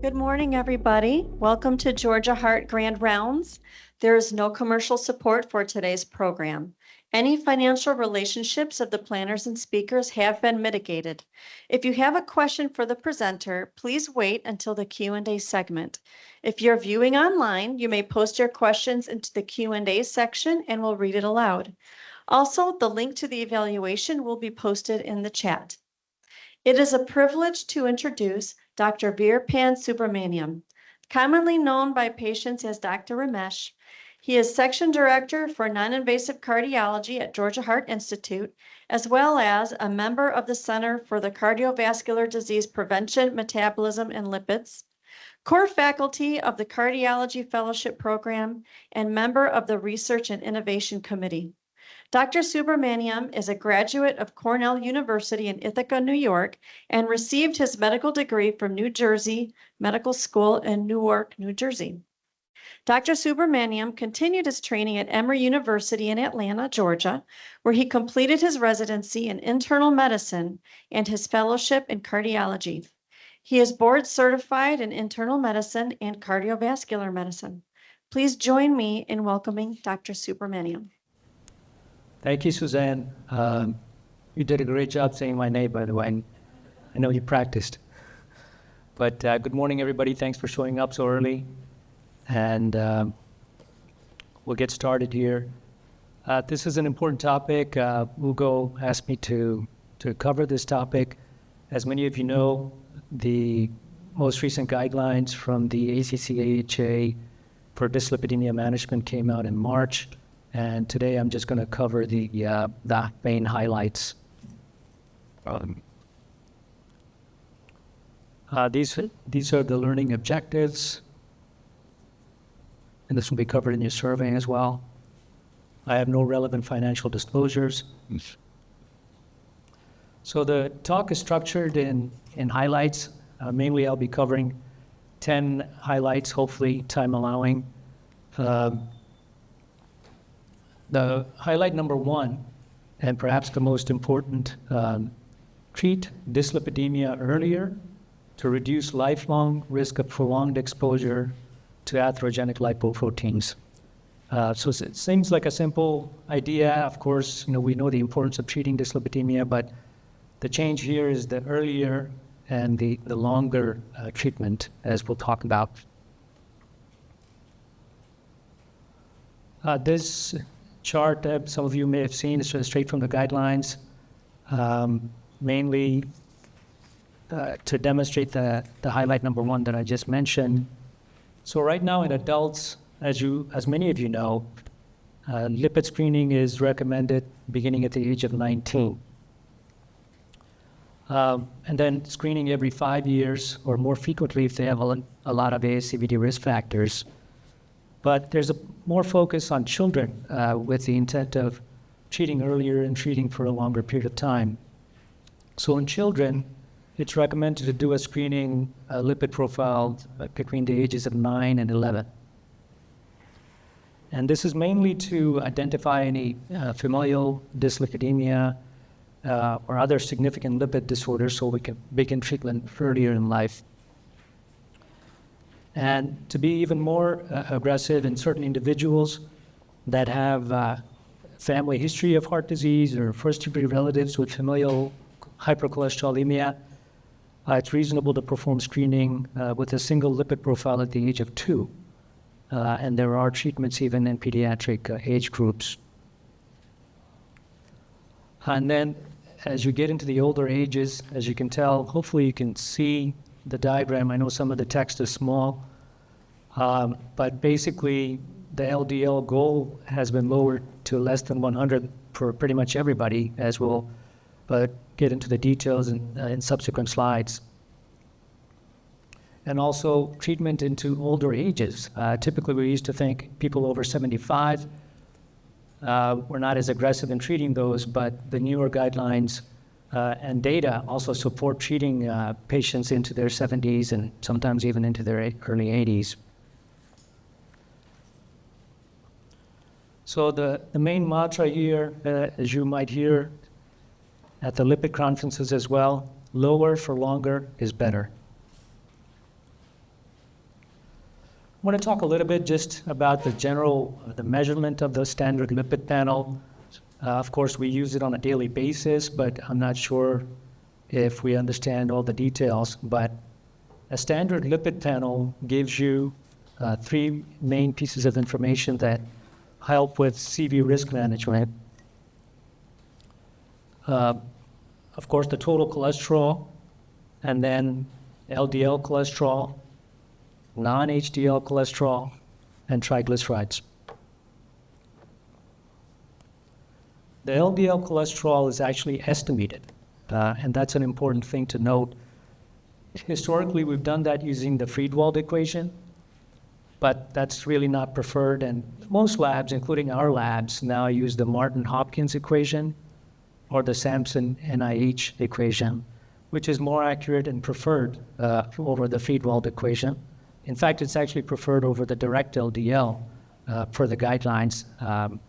Good morning, everybody. Welcome to Georgia Heart Grand Rounds. There is no commercial support for today's program. Any financial relationships of the planners and speakers have been mitigated. If you have a question for the presenter, please wait until the Q&A segment. If you're viewing online, you may post your questions into the Q&A section and we'll read it aloud. Also, the link to the evaluation will be posted in the chat. It is a privilege to introduce Dr. Veerappan Subramaniyam, commonly known by patients as Dr. Ramesh. He is Section Director for Non-Invasive Cardiology at Georgia Heart Institute, as well as a member of the Center for the Cardiovascular Disease Prevention, Metabolism, and Lipids, core faculty of the Cardiology Fellowship Program, and member of the Research and Innovation Committee. Dr. Subramaniyam is a graduate of Cornell University in Ithaca, New York, and received his medical degree from New Jersey Medical School in Newark, New Jersey. Dr. Subramaniyam continued his training at Emory University in Atlanta, Georgia, where he completed his residency in internal medicine and his fellowship in cardiology. He is board certified in internal medicine and cardiovascular medicine. Please join me in welcoming Dr. Subramaniyam. Thank you, Suzanne. You did a great job saying my name, by the way. I know you practiced. But good morning, everybody. Thanks for showing up so early. And we'll get started here. This is an important topic. Ugo asked me to cover this topic. As many of you know, the most recent guidelines from the ACC-AHA for dyslipidemia management came out in March. And today I'm just going to cover the main highlights. These are the learning objectives. And this will be covered in your survey as well. I have no relevant financial disclosures. So the talk is structured in highlights. Mainly I'll be covering 10 highlights, hopefully time allowing. The highlight number one, and perhaps the most important, treat dyslipidemia earlier to reduce lifelong risk of prolonged exposure to atherogenic lipoproteins. So it seems like a simple idea. Of course, we know the importance of treating dyslipidemia, but the change here is the earlier and the longer treatment, as we'll talk about. This chart that some of you may have seen is straight from the guidelines, mainly to demonstrate the highlight number one that I just mentioned. So right now in adults, as many of you know, lipid screening is recommended beginning at the age of 19. And then screening every 5 years or more frequently if they have a lot of ASCVD risk factors. But there's a more focus on children with the intent of treating earlier and treating for a longer period of time. So in children, it's recommended to do a screening lipid profile between the ages of 9 and 11. And this is mainly to identify any familial dyslipidemia or other significant lipid disorders so we can begin treatment earlier in life. And to be even more aggressive in certain individuals that have family history of heart disease or first-degree relatives with familial hypercholesterolemia, it's reasonable to perform screening with a single lipid profile at the age of 2. And there are treatments even in pediatric age groups. And then as you get into the older ages, as you can tell, hopefully you can see the diagram. I know some of the text is small, but basically the LDL goal has been lowered to less than 100 for pretty much everybody, as we'll get into the details in subsequent slides. And also treatment into older ages. Typically we used to think people over 75 were not as aggressive in treating those, but the newer guidelines and data also support treating patients into their 70s and sometimes even into their early 80s. So the main mantra here, as you might hear at the lipid conferences as well, lower for longer is better. want to talk a little bit just about the measurement of the standard lipid panel. Of course, we use it on a daily basis, but I'm not sure if we understand all the details. But a standard lipid panel gives you three main pieces of information that help with CV risk management. Of course, the total cholesterol, and then LDL cholesterol, non-HDL cholesterol, and triglycerides. The LDL cholesterol is actually estimated, and that's an important thing to note. Historically, we've done that using the Friedewald equation, but that's really not preferred, and most labs, including our labs, now use the Martin-Hopkins equation or the Sampson-NIH equation, which is more accurate and preferred over the Friedewald equation. In fact, it's actually preferred over the direct LDL per the guidelines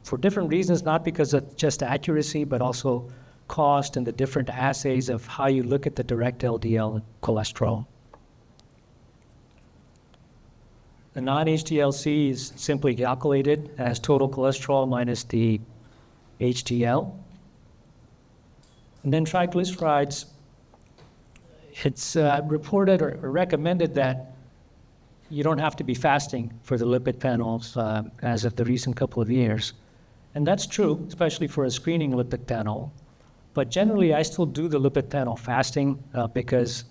for different reasons, not because of just accuracy, but also cost and the different assays of how you look at the direct LDL cholesterol. The non-HDL-C is simply calculated as total cholesterol minus the HDL. And then triglycerides, it's reported or recommended that you don't have to be fasting for the lipid panels as of the recent couple of years. And that's true, especially for a screening lipid panel. But generally, I still do the lipid panel fasting because,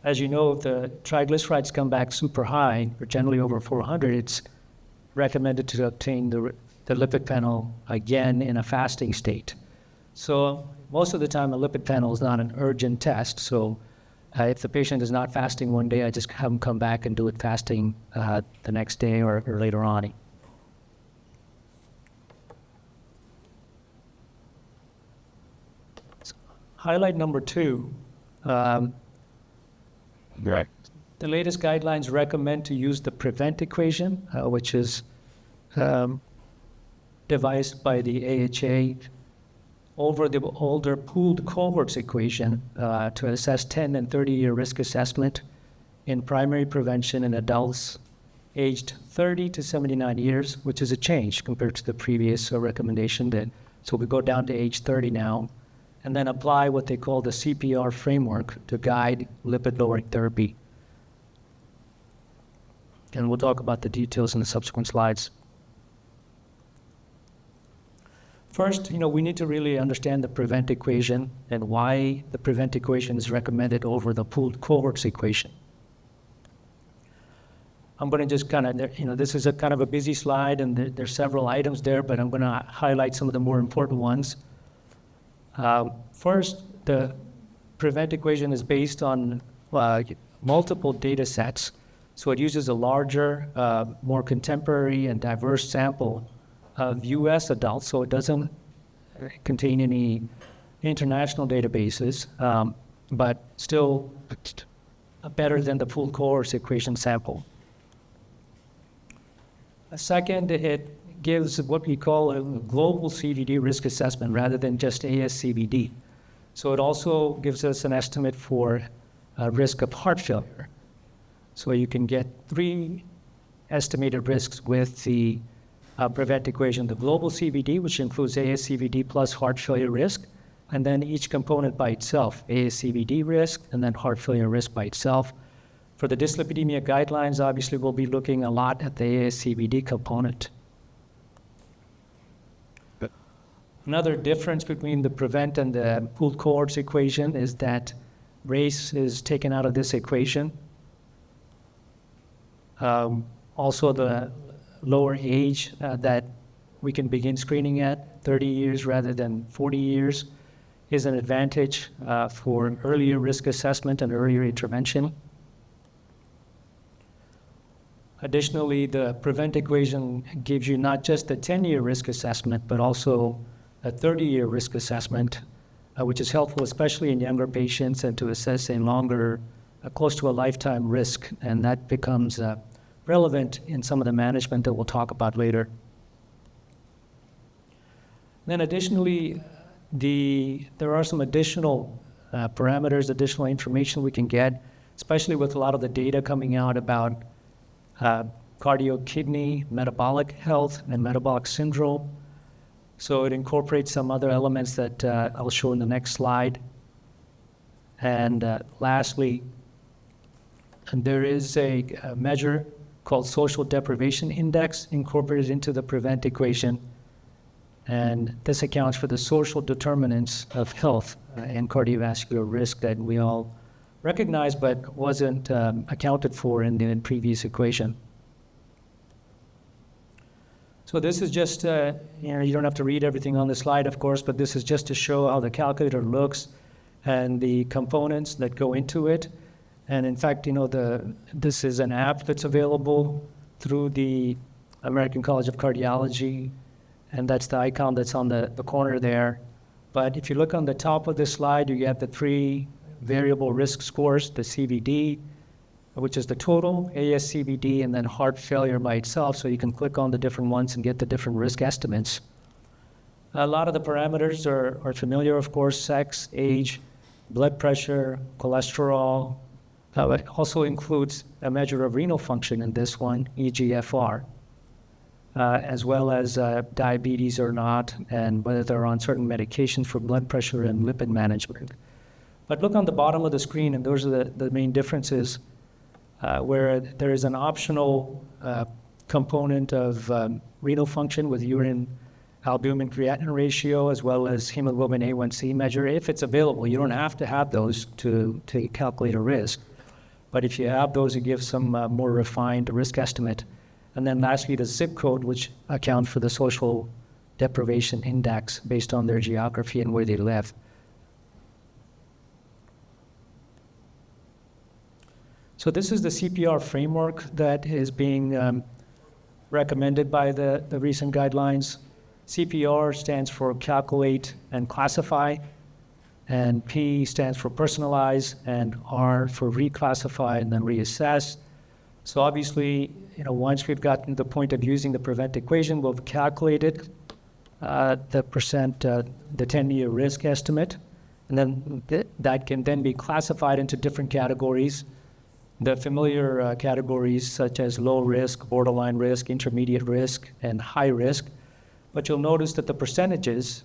as you know, if the triglycerides come back super high, or generally over 400, it's recommended to obtain the lipid panel again in a fasting state. So most of the time, a lipid panel is not an urgent test. So if the patient is not fasting one day, I just have them come back and do it fasting the next day or later on. So, highlight number 2. The latest guidelines recommend to use the PREVENT equation, which is devised by the AHA over the older pooled cohorts equation to assess 10 and 30-year risk assessment in primary prevention in adults aged 30 to 79 years, which is a change compared to the previous recommendation. So we go down to age 30 now, and then apply what they call the CPR framework to guide lipid-lowering therapy. And we'll talk about the details in the subsequent slides. First, we need to really understand the PREVENT equation and why the PREVENT equation is recommended over the pooled cohorts equation. I'm going to just this is a kind of a busy slide, and there's several items there, but I'm going to highlight some of the more important ones. First, the PREVENT equation is based on multiple data sets, so it uses a larger, more contemporary and diverse sample of U.S. adults, so it doesn't contain any international databases, but still better than the pooled cohorts equation sample. Second, it gives what we call a global CVD risk assessment rather than just ASCVD. So it also gives us an estimate for risk of heart failure. So you can get 3 estimated risks with the PREVENT equation: the global CVD, which includes ASCVD plus heart failure risk, and then each component by itself, ASCVD risk and then heart failure risk by itself. For the dyslipidemia guidelines, obviously we'll be looking a lot at the ASCVD component. Another difference between the PREVENT and the pooled cohorts equation is that race is taken out of this equation. Also, the lower age that we can begin screening at, 30 years rather than 40 years, is an advantage for an earlier risk assessment and earlier intervention. Additionally, the PREVENT equation gives you not just a 10-year risk assessment, but also a 30-year risk assessment, which is helpful, especially in younger patients, and to assess a longer, close to a lifetime risk. And that becomes relevant in some of the management that we'll talk about later. Then additionally, there are some additional parameters, additional information we can get, especially with a lot of the data coming out about cardio, kidney, metabolic health, and metabolic syndrome. So it incorporates some other elements that I'll show in the next slide. And lastly, there is a measure called Social Deprivation Index incorporated into the PREVENT equation. And this accounts for the social determinants of health and cardiovascular risk that we all recognize but wasn't accounted for in the previous equation. So this is just, you don't have to read everything on the slide, of course, but this is just to show how the calculator looks and the components that go into it. And in fact, this is an app that's available through the American College of Cardiology, and that's the icon that's on the corner there. But if you look on the top of this slide, you get the 3 variable risk scores, the CVD, which is the total, ASCVD, and then heart failure by itself. So you can click on the different ones and get the different risk estimates. A lot of the parameters are familiar, of course: sex, age, blood pressure, cholesterol. It also includes a measure of renal function in this one, eGFR, as well as diabetes or not, and whether they're on certain medications for blood pressure and lipid management. But look on the bottom of the screen, and those are the main differences, where there is an optional component of renal function with urine albumin-creatinine ratio, as well as hemoglobin A1C measure, if it's available. You don't have to have those to calculate a risk. But if you have those, it gives some more refined risk estimate. And then lastly, the zip code, which accounts for the social deprivation index based on their geography and where they live. So this is the CPR framework that is being recommended by the recent guidelines. CPR stands for calculate and classify, and P stands for personalize, and R for reclassify and then reassess. So obviously, once we've gotten to the point of using the PREVENT equation, we've calculated the 10-year risk estimate, and then that can then be classified into different categories. The familiar categories such as low risk, borderline risk, intermediate risk, and high risk. But you'll notice that the percentages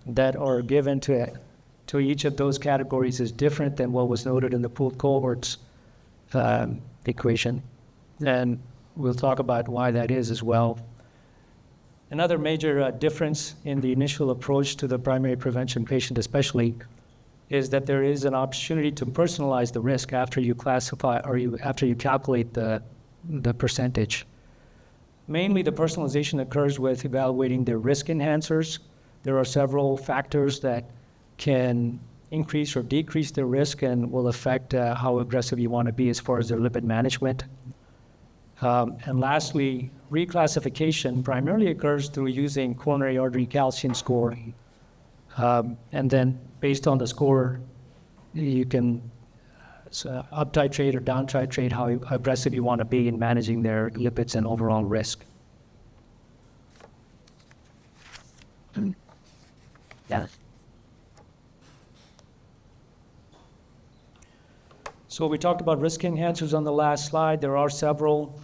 that are given to each of those categories is different than what was noted in the pooled cohorts equation. And we'll talk about why that is as well. Another major difference in the initial approach to the primary prevention patient especially is that there is an opportunity to personalize the risk after you classify or after you calculate the percentage. Mainly the personalization occurs with evaluating the risk enhancers. There are several factors that can increase or decrease the risk and will affect how aggressive you want to be as far as their lipid management. And lastly, reclassification primarily occurs through using coronary artery calcium score. And then based on the score, you can up titrate or down titrate how aggressive you want to be in managing their lipids and overall risk. Yeah. So we talked about risk enhancers on the last slide. There are several,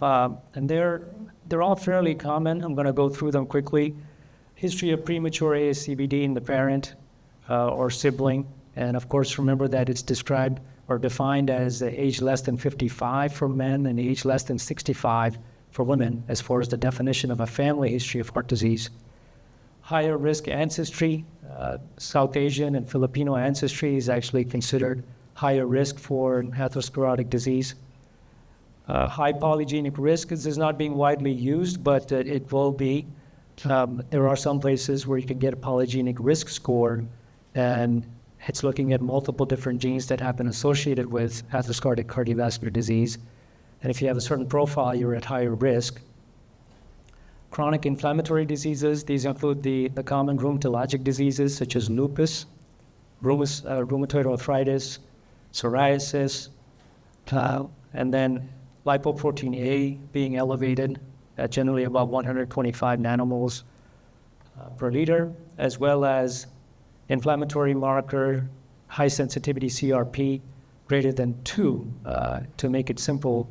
and they're all fairly common. I'm going to go through them quickly. History of premature ASCVD in the parent or sibling. And of course, remember that it's described or defined as age less than 55 for men and age less than 65 for women, as far as the definition of a family history of heart disease. Higher risk ancestry, South Asian and Filipino ancestry is actually considered higher risk for atherosclerotic disease. High polygenic risk is not being widely used, but it will be. There are some places where you can get a polygenic risk score, and it's looking at multiple different genes that have been associated with atherosclerotic cardiovascular disease. And if you have a certain profile, you're at higher risk. Chronic inflammatory diseases, these include the common rheumatologic diseases such as lupus, rheumatoid arthritis, psoriasis, and then lipoprotein A being elevated at generally about 125 nanomoles per liter, as well as inflammatory marker, high sensitivity CRP greater than 2. To make it simple,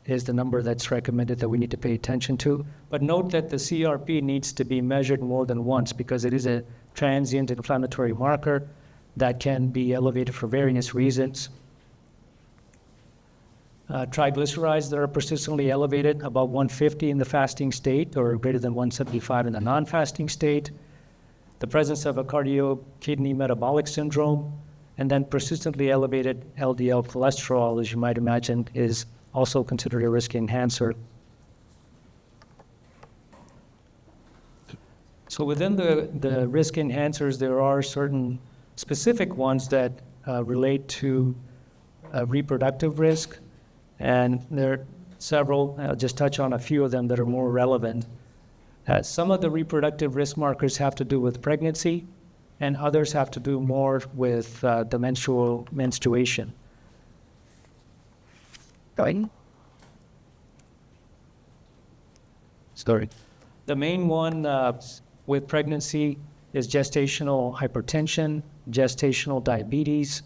is the number that's recommended that we need to pay attention to. But note that the CRP needs to be measured more than once because it is a transient inflammatory marker that can be elevated for various reasons. Triglycerides that are persistently elevated, above 150 in the fasting state or greater than 175 in the non-fasting state. The presence of a cardio-kidney metabolic syndrome, and then persistently elevated LDL cholesterol, as you might imagine, is also considered a risk enhancer. So within the risk enhancers, there are certain specific ones that relate to reproductive risk, and there are several. I'll just touch on a few of them that are more relevant. Some of the reproductive risk markers have to do with pregnancy, and others have to do more with the menstruation. Sorry. The main one with pregnancy is gestational hypertension, gestational diabetes,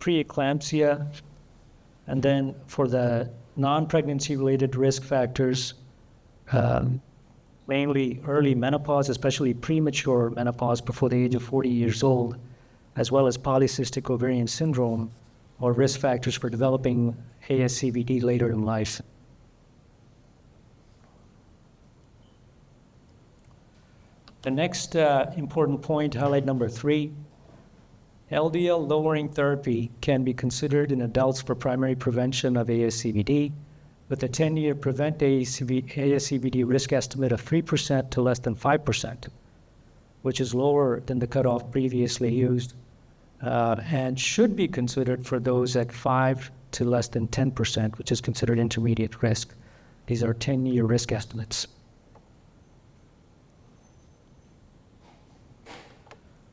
preeclampsia, and then for the non-pregnancy related risk factors, mainly early menopause, especially premature menopause before the age of 40 years old, as well as polycystic ovarian syndrome, or risk factors for developing ASCVD later in life. The next important point, highlight number 3, LDL lowering therapy can be considered in adults for primary prevention of ASCVD, with a 10-year ASCVD risk estimate of 3% to less than 5%, which is lower than the cutoff previously used, and should be considered for those at 5 to less than 10%, which is considered intermediate risk. These are 10-year risk estimates.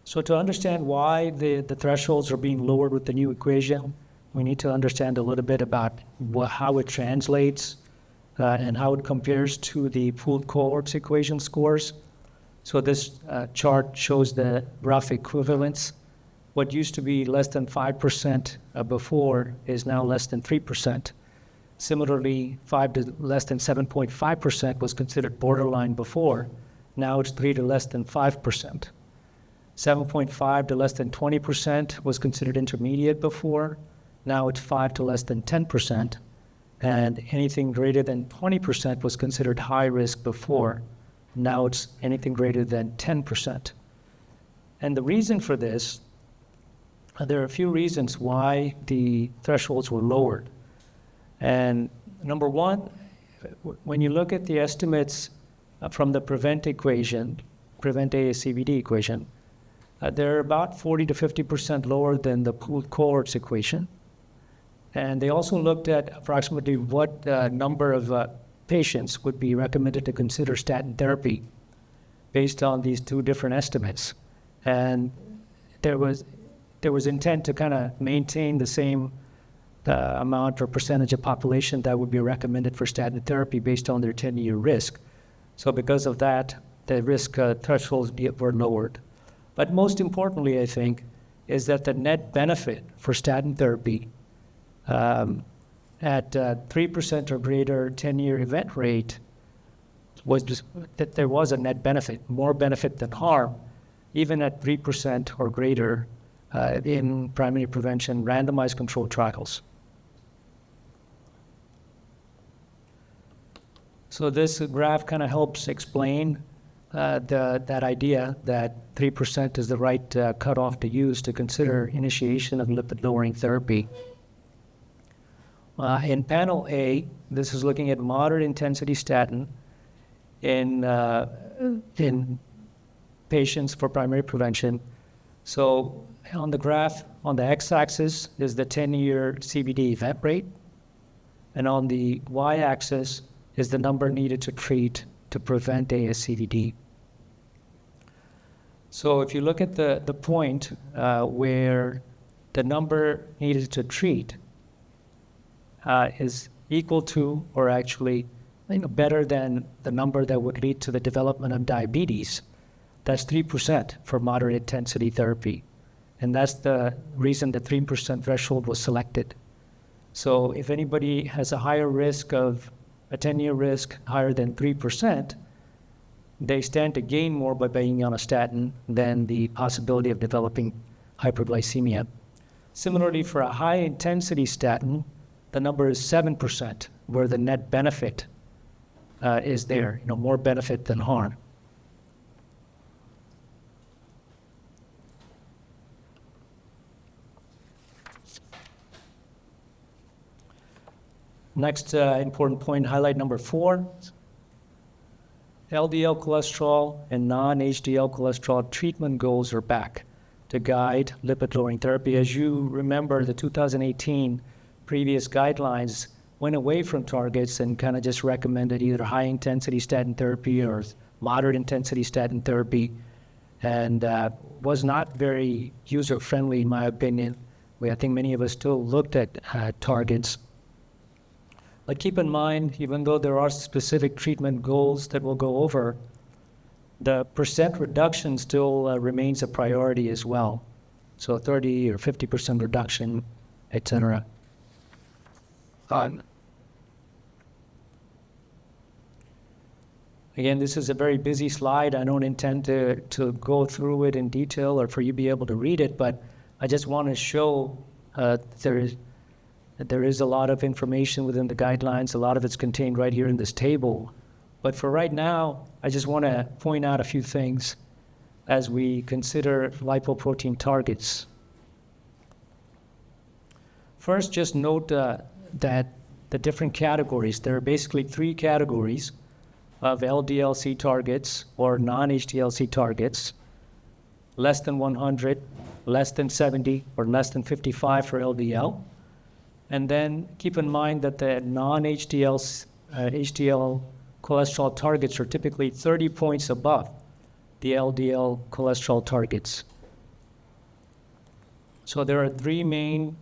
So to understand why the thresholds are being lowered with the new equation, we need to understand a little bit about how it translates and how it compares to the pooled cohorts equation scores. So this chart shows the rough equivalence. What used to be less than 5% before is now less than 3%. Similarly, 5 to less than 7.5% was considered borderline before. Now it's 3 to less than 5%. 7.5 to less than 20% was considered intermediate before. Now it's 5 to less than 10%. And anything greater than 20% was considered high risk before. Now it's anything greater than 10%. And the reason for this, there are a few reasons why the thresholds were lowered. And number one, when you look at the estimates from the prevent equation, prevent ASCVD equation, they're about 40 to 50% lower than the pooled cohorts equation. And they also looked at approximately what number of patients would be recommended to consider statin therapy based on these two different estimates. And there was intent to kind of maintain the same amount or percentage of population that would be recommended for statin therapy based on their 10-year risk. So because of that, the risk thresholds were lowered. But most importantly, I think, is that the net benefit for statin therapy at 3% or greater 10-year event rate was just that there was a net benefit, more benefit than harm, even at 3% or greater in primary prevention randomized controlled trials. So this graph kind of helps explain that idea that 3% is the right cutoff to use to consider initiation of lipid-lowering therapy. In panel A, this is looking at moderate intensity statin in patients for primary prevention. So on the graph, on the x-axis is the 10-year CVD event rate, and on the y-axis is the number needed to treat to prevent ASCVD. So if you look at the point where the number needed to treat is equal to, or actually better than the number that would lead to the development of diabetes, that's 3% for moderate intensity therapy. And that's the reason the 3% threshold was selected. So if anybody has a higher risk of a 10-year risk higher than 3%, they stand to gain more by being on a statin than the possibility of developing hyperglycemia. Similarly, for a high-intensity statin, the number is 7%, where the net benefit is there, more benefit than harm. Next important point, highlight number 4. LDL cholesterol and non-HDL cholesterol treatment goals are back to guide lipid-lowering therapy. As you remember, the 2018 previous guidelines went away from targets and kind of just recommended either high-intensity statin therapy or moderate-intensity statin therapy, and was not very user-friendly, in my opinion. I think many of us still looked at targets. But keep in mind, even though there are specific treatment goals that we'll go over, the percent reduction still remains a priority as well. So 30 or 50% reduction, etc. Again, this is a very busy slide. I don't intend to go through it in detail or for you to be able to read it, but I just want to show there is a lot of information within the guidelines. A lot of it's contained right here in this table. But for right now, I just want to point out a few things as we consider lipoprotein targets. First, just note that the different categories, there are basically 3 categories of LDL-C targets or non-HDL-C targets: less than 100, less than 70, or less than 55 for LDL. And then keep in mind that the non-HDL cholesterol targets are typically 30 points above the LDL cholesterol targets. So there are 3 main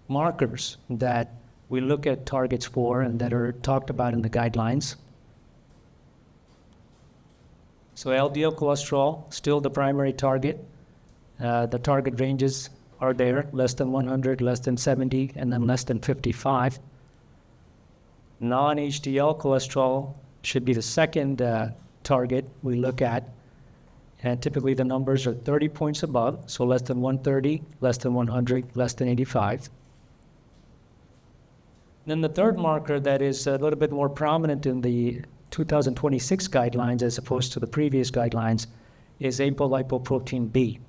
markers that we look at targets for and that are talked about in the guidelines. So LDL cholesterol, still the primary target. The target ranges are there, less than 100, less than 70, and then less than 55. Non-HDL cholesterol should be the second target we look at, and typically the numbers are 30 points above, so less than 130, less than 100, less than 85. Then the third marker that is a little bit more prominent in the 2026 guidelines as opposed to the previous guidelines is apolipoprotein B.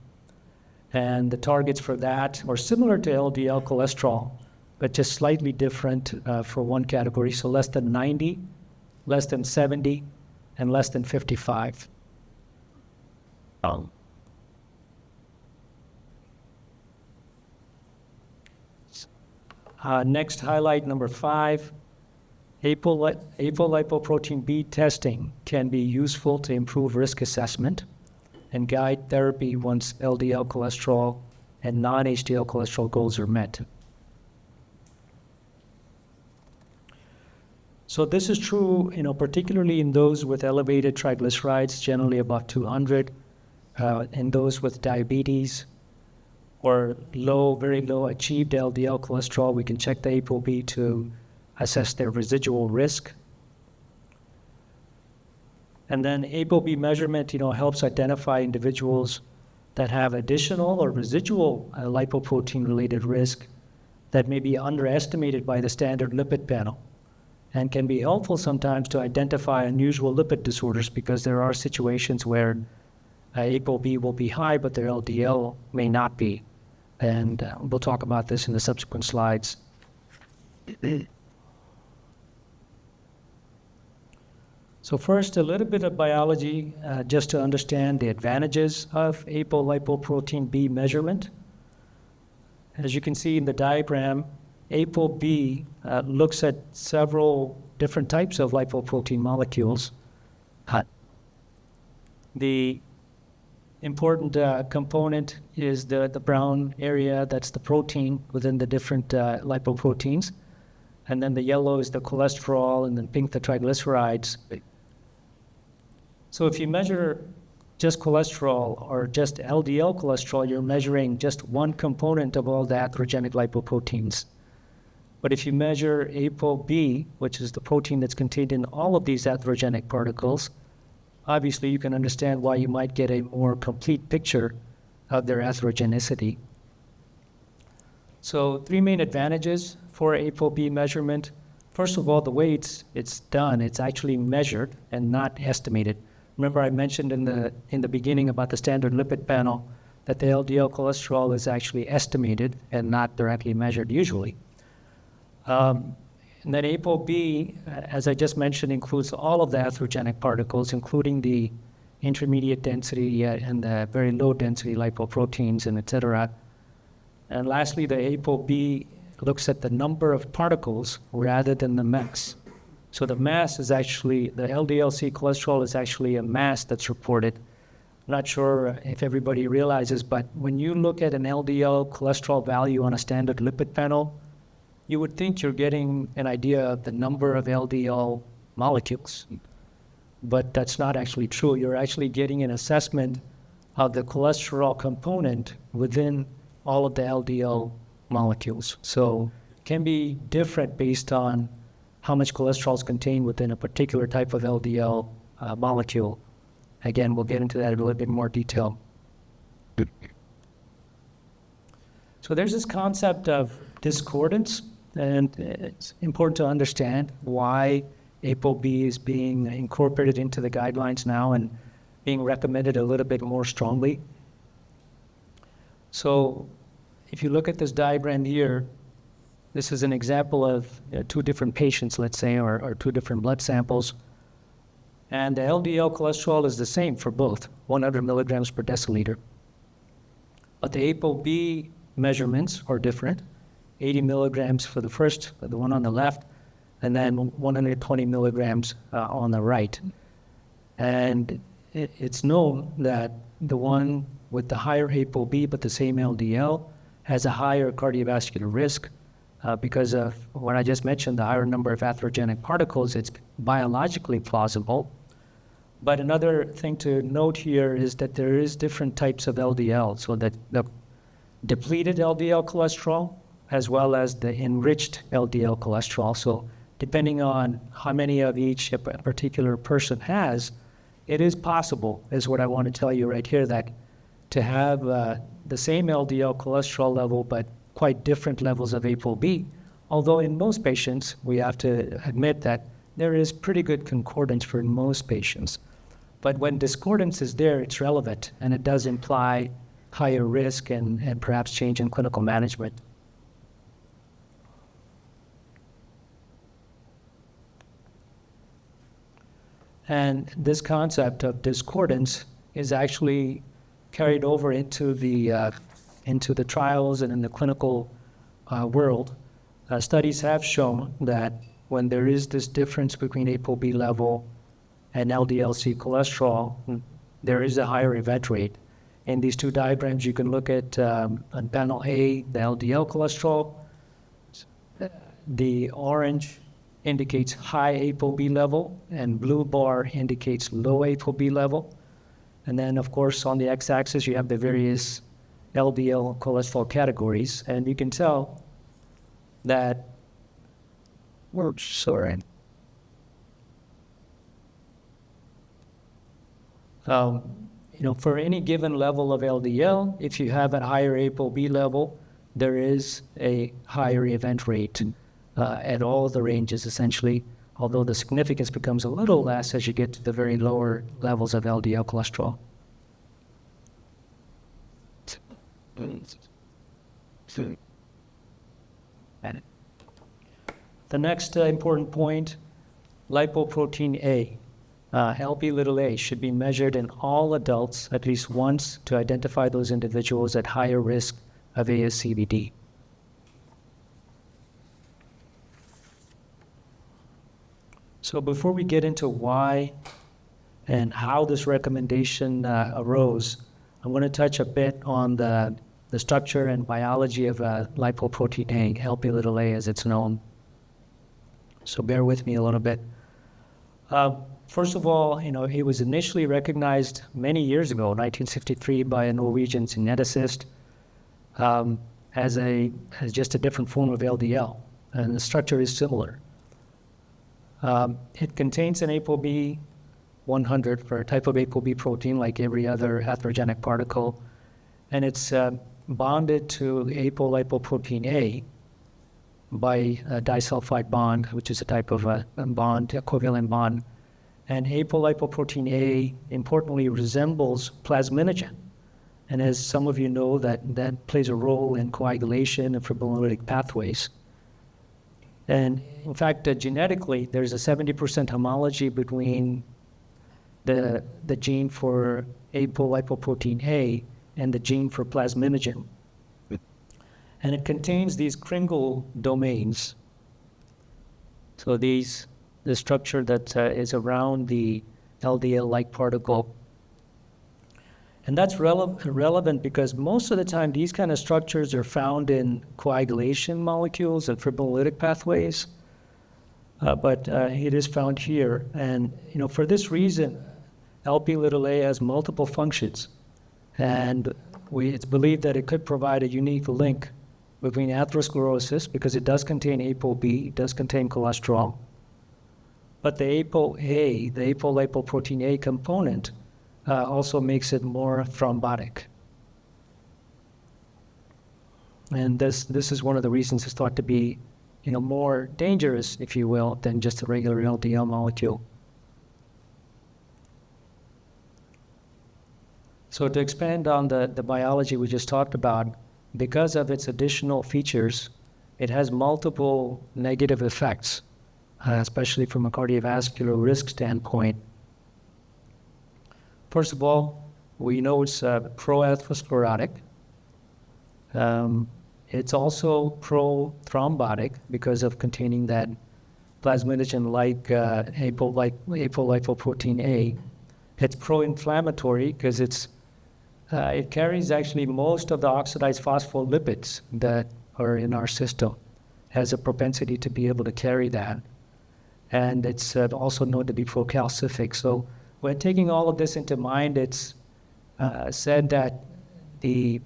And the targets for that are similar to LDL cholesterol, but just slightly different for one category. So less than 90, less than 70, and less than 55. Next, highlight number 5. Apolipoprotein B testing can be useful to improve risk assessment and guide therapy once LDL cholesterol and non-HDL cholesterol goals are met. So this is true, particularly in those with elevated triglycerides, generally above 200, in those with diabetes or very low achieved LDL cholesterol. We can check the ApoB to assess their residual risk. And then ApoB measurement, helps identify individuals that have additional or residual lipoprotein-related risk that may be underestimated by the standard lipid panel, and can be helpful sometimes to identify unusual lipid disorders, because there are situations where ApoB will be high, but their LDL may not be. And we'll talk about this in the subsequent slides. So first, a little bit of biology, just to understand the advantages of apolipoprotein B measurement. As you can see in the diagram, ApoB looks at several different types of lipoprotein molecules. The important component is the brown area, that's the protein within the different lipoproteins. And then the yellow is the cholesterol, and then pink the triglycerides. So if you measure just cholesterol or just LDL cholesterol, you're measuring just one component of all the atherogenic lipoproteins. But if you measure ApoB, which is the protein that's contained in all of these atherogenic particles, obviously you can understand why you might get a more complete picture of their atherogenicity. So 3 main advantages for ApoB measurement. First of all, the way it's done, it's actually measured and not estimated. Remember I mentioned in the beginning about the standard lipid panel that the LDL cholesterol is actually estimated and not directly measured usually. And then ApoB, as I just mentioned, includes all of the atherogenic particles, including the intermediate density and the very low density lipoproteins and et cetera. And lastly, the ApoB looks at the number of particles rather than the mass. So the mass is actually, the LDL-C cholesterol is actually a mass that's reported. I'm not sure if everybody realizes, but when you look at an LDL cholesterol value on a standard lipid panel, you would think you're getting an idea of the number of LDL molecules. But that's not actually true. You're actually getting an assessment of the cholesterol component within all of the LDL molecules. So it can be different based on how much cholesterol is contained within a particular type of LDL molecule. Again, we'll get into that in a little bit more detail. So there's this concept of discordance, and it's important to understand why ApoB is being incorporated into the guidelines now and being recommended a little bit more strongly. So if you look at this diagram here, this is an example of 2 different patients, let's say, or 2 different blood samples. And the LDL cholesterol is the same for both, 100 milligrams per deciliter. But the ApoB measurements are different, 80 milligrams for the first, the one on the left, and then 120 milligrams on the right. And it's known that the one with the higher ApoB but the same LDL has a higher cardiovascular risk because of what I just mentioned, the higher number of atherogenic particles. It's biologically plausible. But another thing to note here is that there is different types of LDL, so that the depleted LDL cholesterol as well as the enriched LDL cholesterol. So depending on how many of each a particular person has, it is possible, is what I want to tell you right here, that to have the same LDL cholesterol level but quite different levels of ApoB, although in most patients, we have to admit that there is pretty good concordance for most patients. But when discordance is there, it's relevant, and it does imply higher risk and perhaps change in clinical management. And this concept of discordance is actually carried over into the trials and in the clinical world. Studies have shown that when there is this difference between ApoB level and LDL-C cholesterol, there is a higher event rate. In these 2 diagrams, you can look at on panel A, the LDL cholesterol. The orange indicates high ApoB level, and blue bar indicates low ApoB level. And then, of course, on the x-axis, you have the various LDL cholesterol categories, and you can tell that for any given level of LDL, if you have a higher ApoB level, there is a higher event rate at all the ranges, essentially, although the significance becomes a little less as you get to the very lower levels of LDL cholesterol. The next important point, lipoprotein A, Lp(a), should be measured in all adults at least once to identify those individuals at higher risk of ASCVD. So before we get into why and how this recommendation arose, I want to touch a bit on the structure and biology of lipoprotein A, Lp(a) as it's known. So bear with me a little bit. First of all, it was initially recognized many years ago, 1963, by a Norwegian geneticist as just a different form of LDL. and the structure is similar. It contains an ApoB 100 for a type of ApoB protein like every other atherogenic particle, and it's bonded to apolipoprotein A by a disulfide bond, which is a type of a bond, a covalent bond. And apolipoprotein A, importantly, resembles plasminogen. And as some of you know, that plays a role in coagulation and fibrinolytic pathways. And in fact, genetically, there's a 70% homology between the gene for apolipoprotein A and the gene for plasminogen. And it contains these Kringle domains. So the structure that is around the LDL-like particle. And that's relevant because most of the time these kind of structures are found in coagulation molecules and fibrinolytic pathways. But it is found here. And for this reason, Lp(a) has multiple functions. And it's believed that it could provide a unique link between atherosclerosis, because it does contain ApoB, it does contain cholesterol. But the ApoA, the apolipoprotein A component, also makes it more thrombotic. And this is one of the reasons it's thought to be more dangerous, if you will, than just a regular LDL molecule. So to expand on the biology we just talked about, because of its additional features, it has multiple negative effects, especially from a cardiovascular risk standpoint. First of all, we know it's pro-atherosclerotic. It's also pro-thrombotic because of containing that plasminogen-like apolipoprotein A. It's pro-inflammatory because it carries actually most of the oxidized phospholipids that are in our system, has a propensity to be able to carry that. And it's also known to be procalcific. So when taking all of this into mind, it's said that the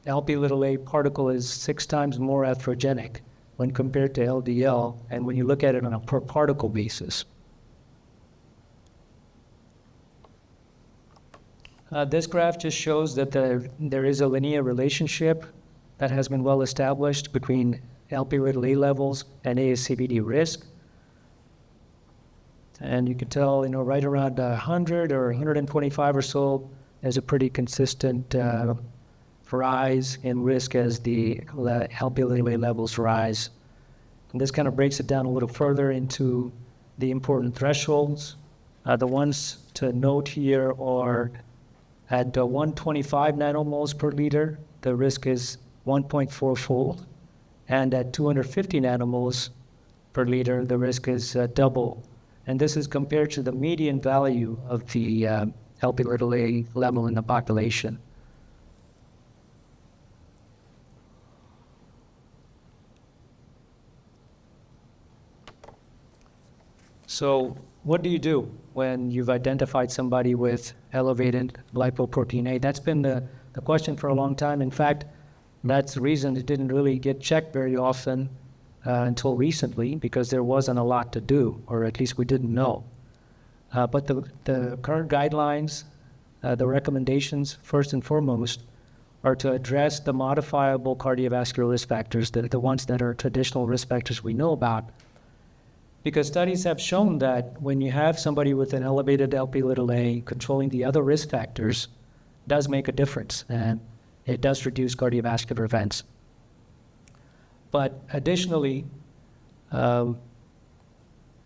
Lp(a) particle is 6 times more atherogenic when compared to LDL, and when you look at it on a per particle basis. This graph just shows that there is a linear relationship that has been well established between Lp(a) levels and ASCVD risk. And you can tell, right around 100 or 125 or so, there's a pretty consistent rise in risk as the Lp(a) levels rise. And this kind of breaks it down a little further into the important thresholds. The ones to note here are at 125 nanomoles per liter, the risk is 1.4-fold. And at 250 nanomoles per liter, the risk is double. And this is compared to the median value of the Lp(a) level in the population. So what do you do when you've identified somebody with elevated lipoprotein A? That's been the question for a long time. In fact, that's the reason it didn't really get checked very often until recently, because there wasn't a lot to do, or at least we didn't know. But the current guidelines, the recommendations, first and foremost, are to address the modifiable cardiovascular risk factors, the ones that are traditional risk factors we know about. Because studies have shown that when you have somebody with an elevated Lp(a), controlling the other risk factors does make a difference, and it does reduce cardiovascular events. But additionally, PCSK9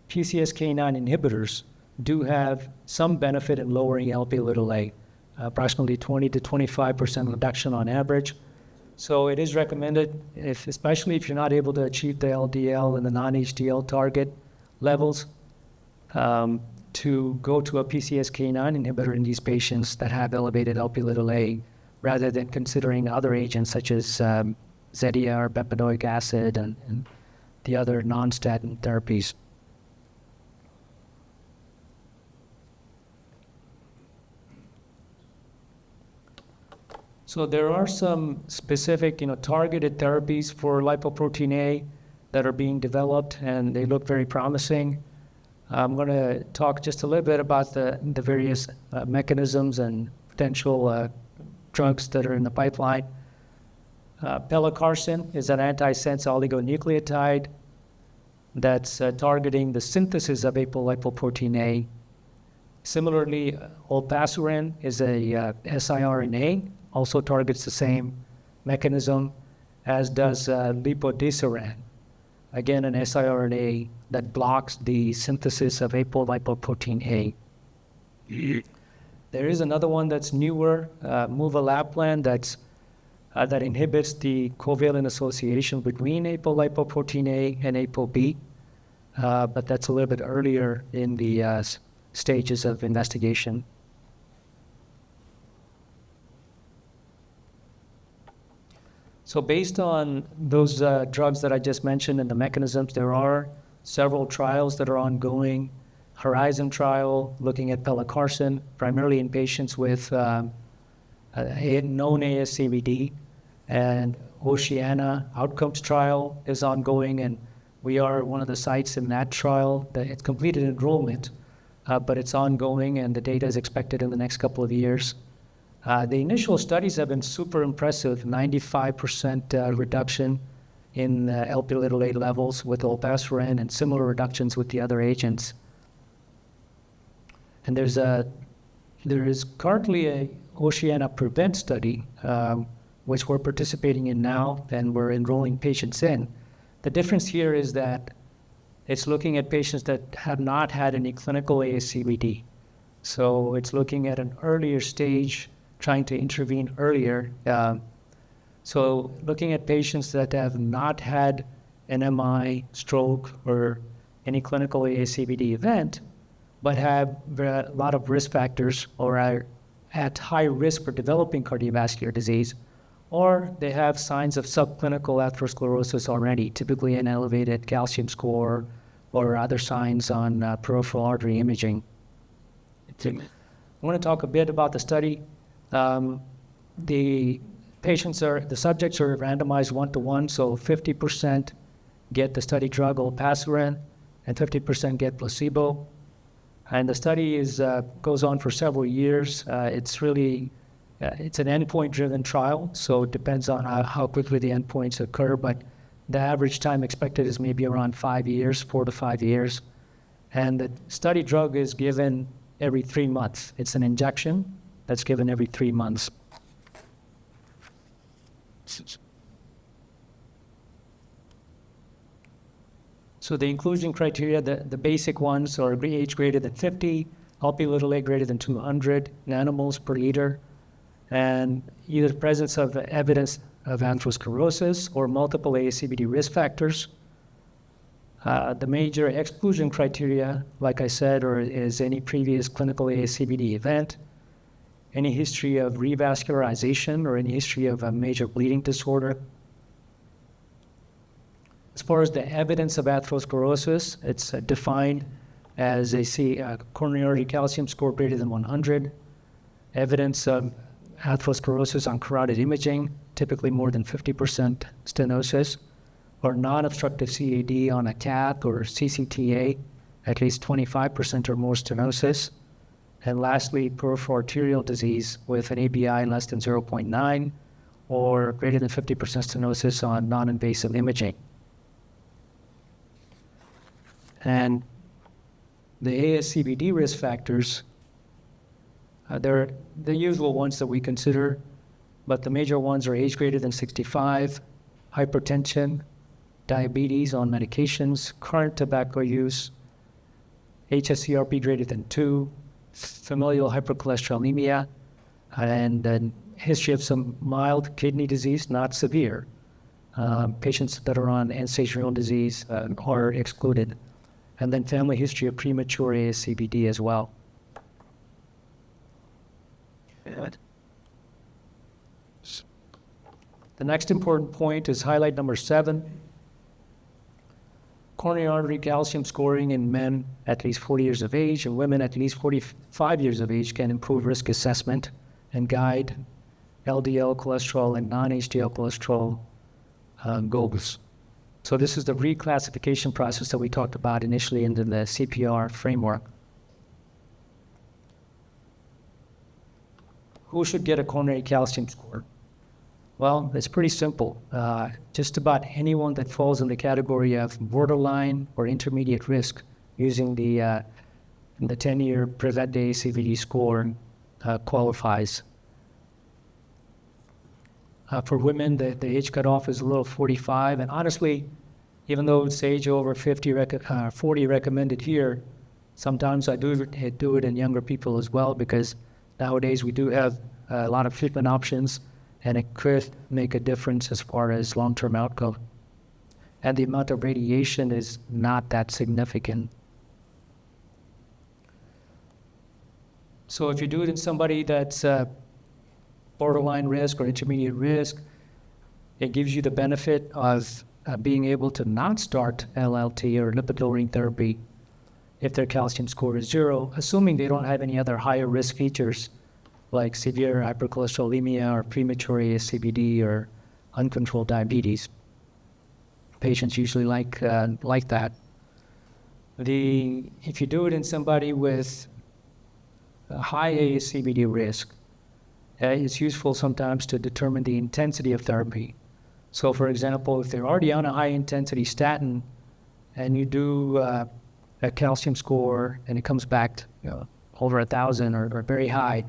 inhibitors do have some benefit in lowering Lp(a), approximately 20 to 25% reduction on average. So it is recommended, especially if you're not able to achieve the LDL and the non-HDL target levels, to go to a PCSK9 inhibitor in these patients that have elevated Lp(a), rather than considering other agents such as Zetia or bempedoic acid and the other non-statin therapies. So there are some specific, targeted therapies for lipoprotein A that are being developed, and they look very promising. I'm going to talk just a little bit about the various mechanisms and potential drugs that are in the pipeline. Pelacarsen is an antisense oligonucleotide that's targeting the synthesis of apolipoprotein A. Similarly, olpasiran is a siRNA, also targets the same mechanism, as does lipodiceran, again an siRNA that blocks the synthesis of apolipoprotein A. There is another one that's newer, muvalaplan, that inhibits the covalent association between apolipoprotein A and ApoB, but that's a little bit earlier in the stages of investigation. So based on those drugs that I just mentioned and the mechanisms, there are several trials that are ongoing. Horizon trial looking at pelacarsen, primarily in patients with known ASCVD, and Oceana outcomes trial is ongoing, and we are one of the sites in that trial. It's completed enrollment, but it's ongoing, and the data is expected in the next couple of years. The initial studies have been super impressive, 95% reduction in Lp(a) levels with olpasiran and similar reductions with the other agents. And there is currently a Oceana PREVENT study, which we're participating in now, and we're enrolling patients in. The difference here is that it's looking at patients that have not had any clinical ASCVD. So it's looking at an earlier stage, trying to intervene earlier. So looking at patients that have not had an MI, stroke, or any clinical ASCVD event, but have a lot of risk factors or are at high risk for developing cardiovascular disease, or they have signs of subclinical atherosclerosis already, typically an elevated calcium score or other signs on peripheral artery imaging. I want to talk a bit about the study. The subjects are randomized 1-to-1, so 50% get the study drug olpasiran and 50% get placebo. And the study goes on for several years. It's an endpoint-driven trial, so it depends on how quickly the endpoints occur, but the average time expected is maybe around 5 years, 4 to 5 years. And the study drug is given every 3 months. It's an injection that's given every 3 months. So the inclusion criteria, the basic ones are age greater than 50, Lp(a) greater than 200 nanomoles per liter, and either presence of evidence of atherosclerosis or multiple ASCVD risk factors. The major exclusion criteria, like I said, is any previous clinical ASCVD event, any history of revascularization or any history of a major bleeding disorder. As far as the evidence of atherosclerosis, it's defined as a coronary calcium score greater than 100, evidence of atherosclerosis on carotid imaging, typically more than 50% stenosis, or non-obstructive CAD on a cath or CCTA, at least 25% or more stenosis. And lastly, peripheral arterial disease with an ABI less than 0.9 or greater than 50% stenosis on non-invasive imaging. And the ASCVD risk factors, they're the usual ones that we consider, but the major ones are age greater than 65, hypertension, diabetes on medications, current tobacco use, hsCRP greater than 2, familial hypercholesterolemia, and then history of some mild kidney disease, not severe. Patients that are on end-stage renal disease are excluded. And then family history of premature ASCVD as well. Good. The next important point is highlight number 7. Coronary artery calcium scoring in men at least 40 years of age and women at least 45 years of age can improve risk assessment and guide LDL cholesterol and non-HDL cholesterol goals. So this is the reclassification process that we talked about initially in the CPR framework. Who should get a coronary calcium score? Well, it's pretty simple. Just about anyone that falls in the category of borderline or intermediate risk using the 10-year PREVENT-ASCVD score qualifies. For women, the age cutoff is a little 45, and honestly, even though it's age over 40 recommended here, sometimes I do it in younger people as well, because nowadays we do have a lot of treatment options, and it could make a difference as far as long-term outcome. And the amount of radiation is not that significant. So if you do it in somebody that's borderline risk or intermediate risk, it gives you the benefit of being able to not start LLT or lipid-lowering therapy if their calcium score is 0, assuming they don't have any other higher risk features like severe hypercholesterolemia or premature ASCVD or uncontrolled diabetes. Patients usually like that. If you do it in somebody with a high ASCVD risk, it's useful sometimes to determine the intensity of therapy. So for example, if they're already on a high intensity statin and you do a calcium score and it comes back over 1,000 or very high,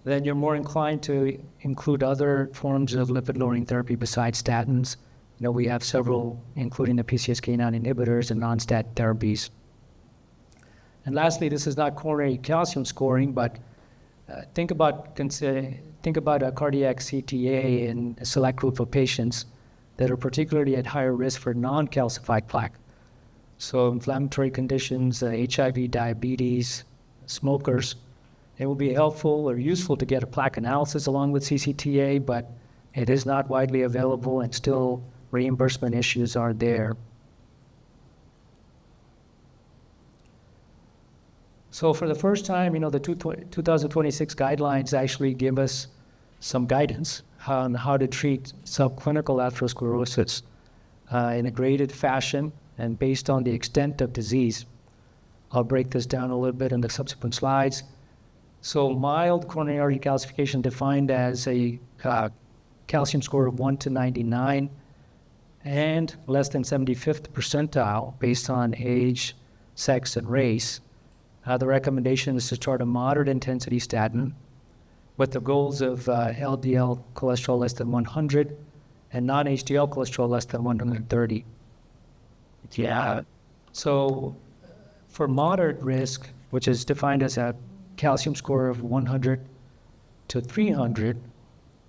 then you're more inclined to include other forms of lipid-lowering therapy besides statins. We have several, including the PCSK9 inhibitors and non-statin therapies. And lastly, this is not coronary calcium scoring, but think about a cardiac CTA in a select group of patients that are particularly at higher risk for non-calcified plaque. So inflammatory conditions, HIV, diabetes, smokers. It will be helpful or useful to get a plaque analysis along with CCTA, but it is not widely available and still reimbursement issues are there. So for the first time, the 2026 guidelines actually give us some guidance on how to treat subclinical atherosclerosis in a graded fashion and based on the extent of disease. I'll break this down a little bit in the subsequent slides. So mild coronary artery calcification defined as a calcium score of 1 to 99 and less than 75th percentile based on age, sex, and race. The recommendation is to start a moderate intensity statin with the goals of LDL cholesterol less than 100 and non-HDL cholesterol less than 130. Yeah. So for moderate risk, which is defined as a calcium score of 100 to 300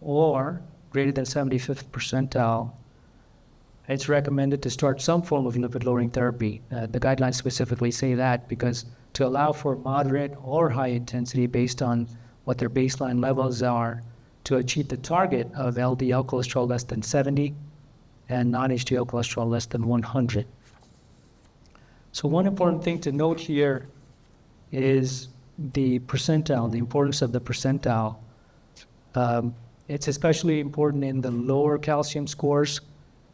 or greater than 75th percentile, it's recommended to start some form of lipid-lowering therapy. The guidelines specifically say that because to allow for moderate or high intensity based on what their baseline levels are to achieve the target of LDL cholesterol less than 70 and non-HDL cholesterol less than 100. So one important thing to note here is the percentile, the importance of the percentile. It's especially important in the lower calcium scores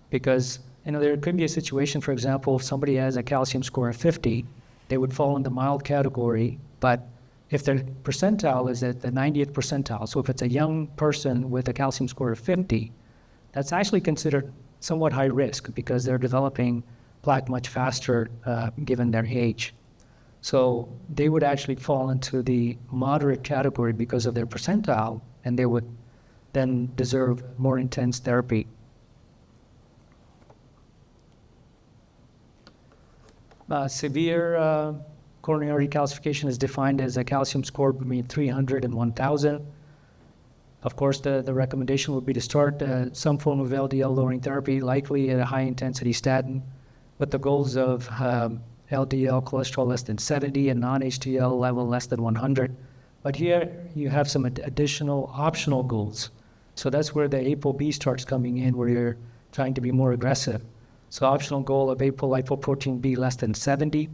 because there could be a situation, for example, if somebody has a calcium score of 50, they would fall in the mild category, but if their percentile is at the 90th percentile, so if it's a young person with a calcium score of 50, that's actually considered somewhat high risk because they're developing plaque much faster given their age. So they would actually fall into the moderate category because of their percentile, and they would then deserve more intense therapy. Severe coronary artery calcification is defined as a calcium score between 300 and 1,000. Of course, the recommendation would be to start some form of LDL lowering therapy, likely at a high intensity statin, with the goals of LDL cholesterol less than 70 and non-HDL level less than 100. But here you have some additional optional goals. So that's where the ApoB starts coming in, where you're trying to be more aggressive. So optional goal of apolipoprotein B less than 70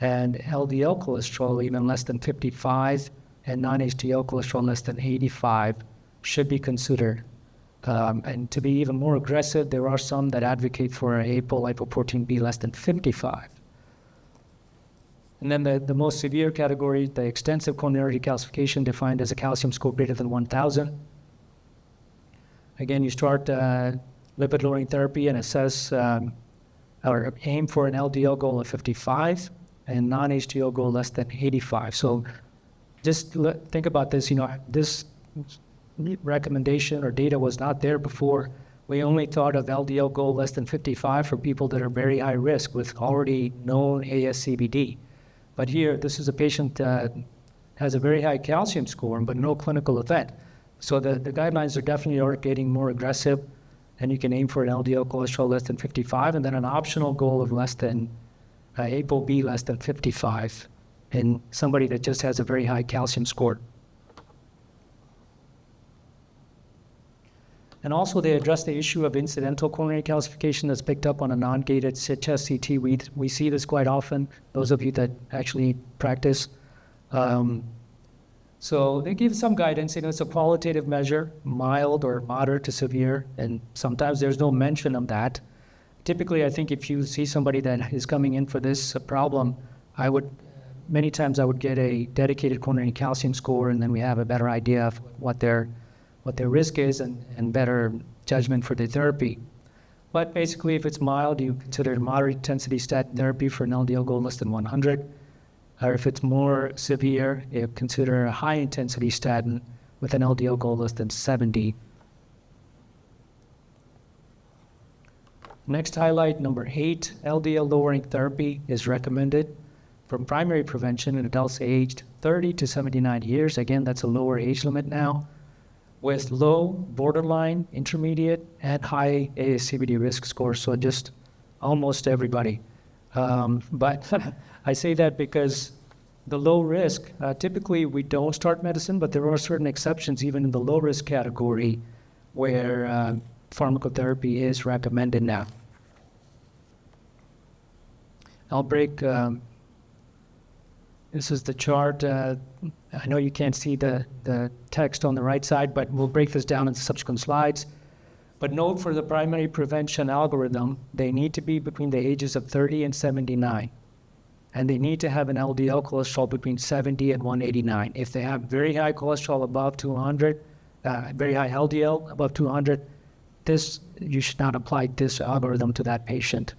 and LDL cholesterol even less than 55 and non-HDL cholesterol less than 85 should be considered. And to be even more aggressive, there are some that advocate for an lipoprotein B less than 55. And then the most severe category, the extensive coronary calcification, defined as a calcium score greater than 1,000. Again, you start lipid-lowering therapy and assess or aim for an LDL goal of 55 and non-HDL goal less than 85. So just think about this, this recommendation or data was not there before. We only thought of LDL goal less than 55 for people that are very high risk with already known ASCVD. But here, this is a patient that has a very high calcium score, but no clinical event. So the guidelines are getting more aggressive, and you can aim for an LDL cholesterol less than 55, and then an optional goal of less than ApoB less than 55 in somebody that just has a very high calcium score. And also they address the issue of incidental coronary calcification that's picked up on a non-gated chest CT. We see this quite often, those of you that actually practice. So they give some guidance. It's a qualitative measure, mild or moderate to severe, and sometimes there's no mention of that. Typically, I think if you see somebody that is coming in for this problem, many times I would get a dedicated coronary calcium score, and then we have a better idea of what their risk is and better judgment for the therapy. But basically, if it's mild, you consider moderate intensity statin therapy for an LDL goal less than 100. Or if it's more severe, you consider a high intensity statin with an LDL goal less than 70. Next highlight, number 8, LDL lowering therapy is recommended for primary prevention in adults aged 30 to 79 years. Again, that's a lower age limit now, with low, borderline, intermediate, and high ASCVD risk scores, so just almost everybody. But I say that because the low risk, typically we don't start medicine, but there are certain exceptions even in the low risk category where pharmacotherapy is recommended now. I'll break, this is the chart. I know you can't see the text on the right side, but we'll break this down in subsequent slides. But note for the primary prevention algorithm, they need to be between the ages of 30 and 79. And they need to have an LDL cholesterol between 70 and 189. If they have very high cholesterol above 200, very high LDL above 200, you should not apply this algorithm to that patient.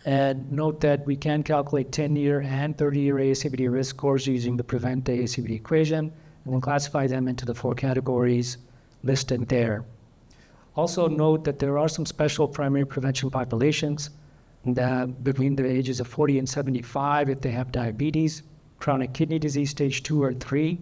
And note that we can calculate 10-year and 30-year ASCVD risk scores using the PREVENT-ASCVD equation, and then classify them into the 4 categories listed there. Also note that there are some special primary prevention populations that between the ages of 40 and 75 if they have diabetes, chronic kidney disease stage 2 or 3,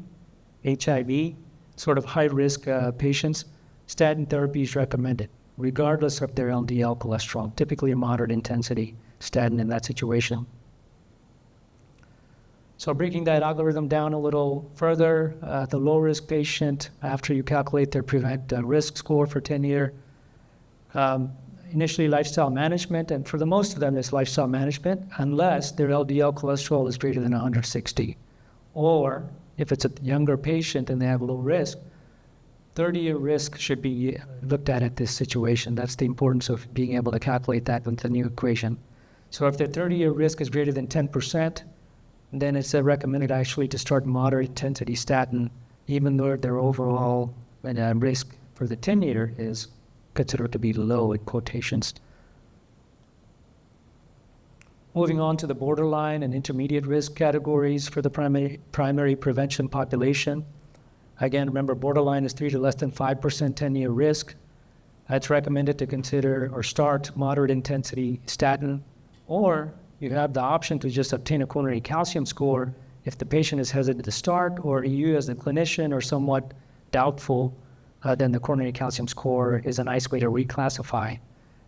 HIV, sort of high-risk patients. Statin therapy is recommended, regardless of their LDL cholesterol, typically a moderate intensity statin in that situation. So breaking that algorithm down a little further, the low-risk patient, after you calculate their prevent risk score for 10-year, initially lifestyle management, and for the most of them it's lifestyle management, unless their LDL cholesterol is greater than 160. Or if it's a younger patient and they have low risk, 30-year risk should be looked at this situation. That's the importance of being able to calculate that with the new equation. So if their 30-year risk is greater than 10%, then it's recommended actually to start moderate intensity statin, even though their overall risk for the 10-year is considered to be low in quotations. Moving on to the borderline and intermediate risk categories for the primary prevention population. Again, remember, borderline is 3 to less than 5% 10-year risk. It's recommended to consider or start moderate intensity statin, or you have the option to just obtain a coronary calcium score if the patient is hesitant to start, or you as a clinician are somewhat doubtful, then the coronary calcium score is a nice way to reclassify.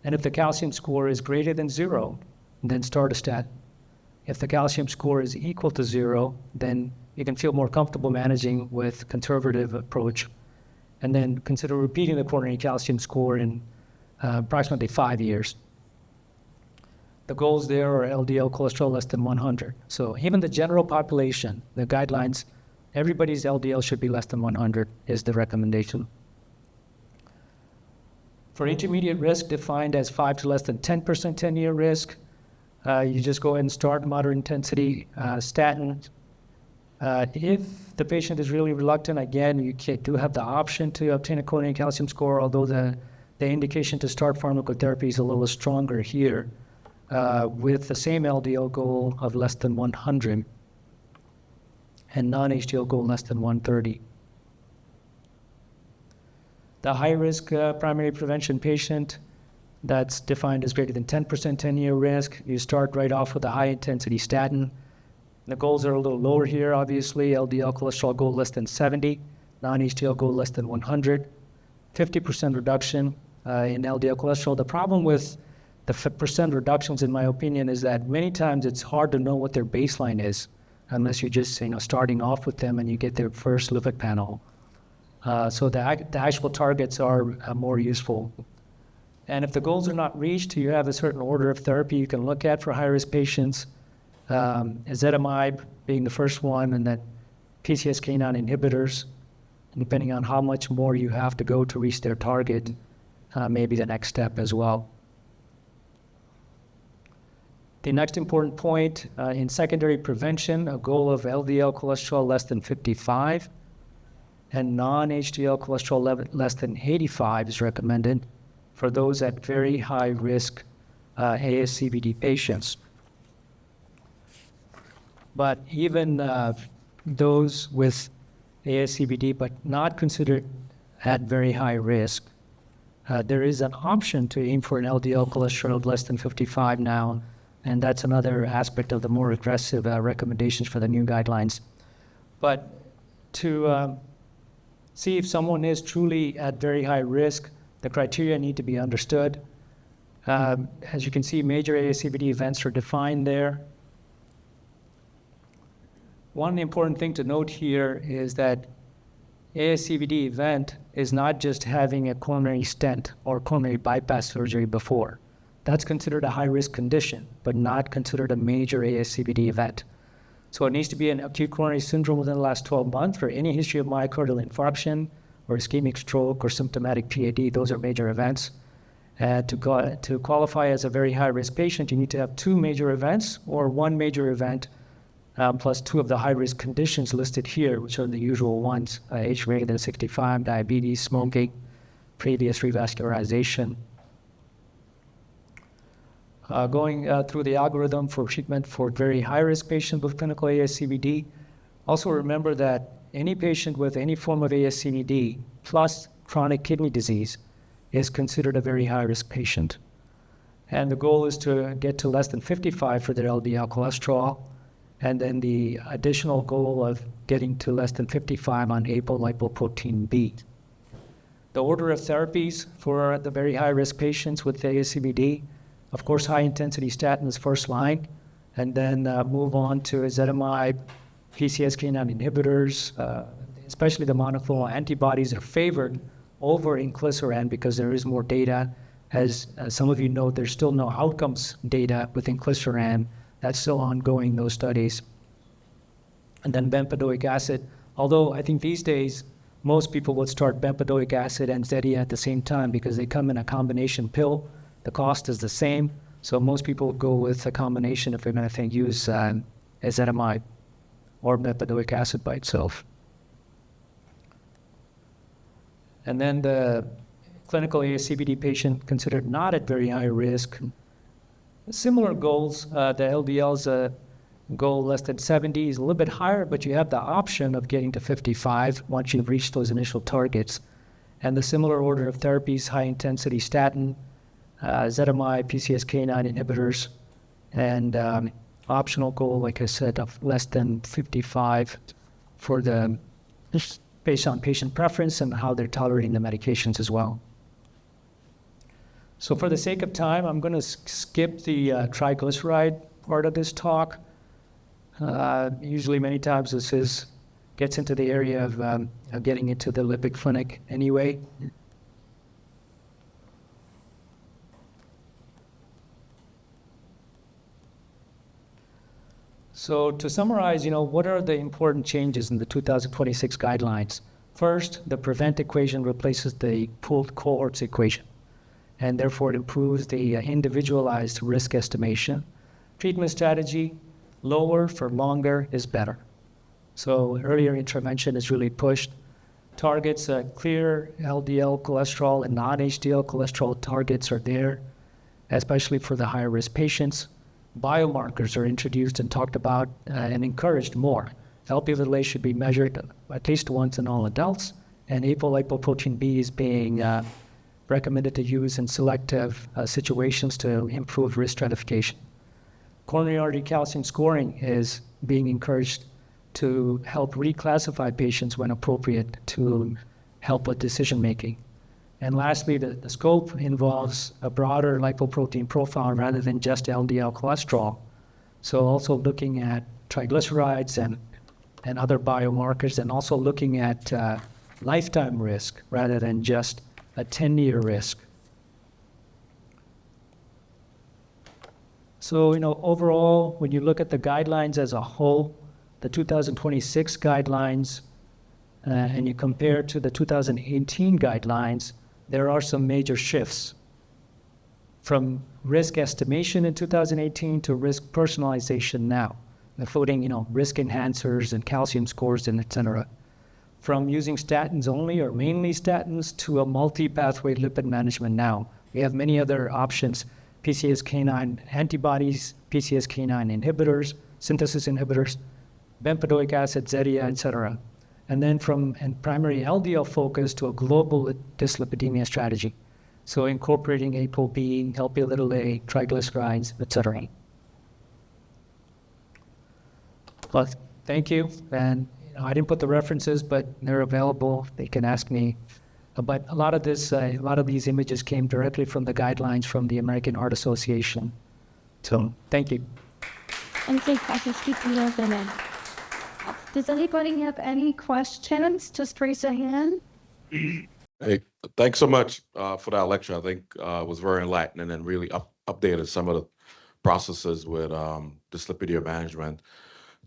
And if the calcium score is greater than 0, then start a statin. If the calcium score is equal to 0, then you can feel more comfortable managing with conservative approach, and then consider repeating the coronary calcium score in approximately 5 years. The goals there are LDL cholesterol less than 100. So even the general population, the guidelines, everybody's LDL should be less than 100 is the recommendation. For intermediate risk, defined as 5 to less than 10% 10-year risk, you just go ahead and start moderate intensity statin. If the patient is really reluctant, again, you do have the option to obtain a coronary calcium score, although the indication to start pharmacotherapy is a little stronger here, with the same LDL goal of less than 100 and non-HDL goal less than 130. The high-risk primary prevention patient, that's defined as greater than 10% 10-year risk. You start right off with a high-intensity statin. The goals are a little lower here, obviously. LDL cholesterol goal less than 70, non-HDL goal less than 100, 50% reduction in LDL cholesterol. The problem with the percent reductions, in my opinion, is that many times it's hard to know what their baseline is unless you're just starting off with them and you get their first lipid panel. So the actual targets are more useful. And if the goals are not reached, you have a certain order of therapy you can look at for high-risk patients. Ezetimibe being the first one, and then PCSK9 inhibitors, depending on how much more you have to go to reach their target, may be the next step as well. The next important point in secondary prevention, a goal of LDL cholesterol less than 55 and non-HDL cholesterol less than 85 is recommended for those at very high risk ASCVD patients. But even those with ASCVD but not considered at very high risk, there is an option to aim for an LDL cholesterol of less than 55 now, and that's another aspect of the more aggressive recommendations for the new guidelines. But to see if someone is truly at very high risk, the criteria need to be understood. As you can see, major ASCVD events are defined there. One important thing to note here is that ASCVD event is not just having a coronary stent or coronary bypass surgery before. That's considered a high-risk condition, but not considered a major ASCVD event. So it needs to be an acute coronary syndrome within the last 12 months for any history of myocardial infarction or ischemic stroke or symptomatic PAD. Those are major events. And to qualify as a very high-risk patient, you need to have 2 major events or 1 major event plus 2 of the high-risk conditions listed here, which are the usual ones: age greater than 65, diabetes, smoking, previous revascularization. Going through the algorithm for treatment for very high-risk patients with clinical ASCVD. Also remember that any patient with any form of ASCVD plus chronic kidney disease is considered a very high-risk patient. And the goal is to get to less than 55 for their LDL cholesterol, and then the additional goal of getting to less than 55 on apolipoprotein B. The order of therapies for the very high-risk patients with ASCVD: of course, high-intensity statin is first line, and then move on to ezetimibe, PCSK9 inhibitors, especially the monoclonal antibodies are favored over inclisiran because there is more data. As some of you know, there's still no outcomes data with inclisiran. That's still ongoing, those studies. And then bempedoic acid, although I think these days most people would start bempedoic acid and Zetia at the same time because they come in a combination pill. The cost is the same, so most people go with a combination if they're going to use ezetimibe or bempedoic acid by itself. And then the clinical ASCVD patient considered not at very high risk. Similar goals, the LDL's goal less than 70 is a little bit higher, but you have the option of getting to 55 once you've reached those initial targets. And the similar order of therapies: high-intensity statin, ezetimibe, PCSK9 inhibitors, and optional goal, like I said, of less than 55 for the based on patient preference and how they're tolerating the medications as well. So for the sake of time, I'm going to skip the triglyceride part of this talk. Usually many times this gets into the area of getting into the lipid clinic anyway. So to summarize, what are the important changes in the 2026 guidelines? First, the PREVENT equation replaces the Pooled Cohorts equation. and therefore it improves the individualized risk estimation. Treatment strategy, lower for longer is better. So earlier intervention is really pushed. Targets, clear LDL cholesterol and non-HDL cholesterol targets are there, especially for the higher risk patients. Biomarkers are introduced and talked about and encouraged more. Lp(a) should be measured at least once in all adults, and apolipoprotein B is being recommended to use in selective situations to improve risk stratification. Coronary artery calcium scoring is being encouraged to help reclassify patients when appropriate to help with decision making. And lastly, the scope involves a broader lipoprotein profile rather than just LDL cholesterol. So also looking at triglycerides and other biomarkers, and also looking at lifetime risk rather than just a 10-year risk. So, overall, when you look at the guidelines as a whole, the 2026 guidelines, and you compare to the 2018 guidelines, there are some major shifts from risk estimation in 2018 to risk personalization now, including, risk enhancers and calcium scores and et cetera. From using statins only or mainly statins to a multi-pathway lipid management now. We have many other options, PCSK9 antibodies, PCSK9 inhibitors, synthesis inhibitors, bempedoic acid, Zetia, et cetera. And then from a primary LDL focus to a global dyslipidemia strategy. So incorporating ApoB, Lp(a), triglycerides, et cetera. But thank you. And I didn't put the references, but they're available. They can ask me. But a lot of these images came directly from the guidelines from the American Heart Association. So thank you. Does anybody have any questions? Just raise a hand. Hey, thanks so much for that lecture. I think it was very enlightening and really updated some of the processes with dyslipidemia management.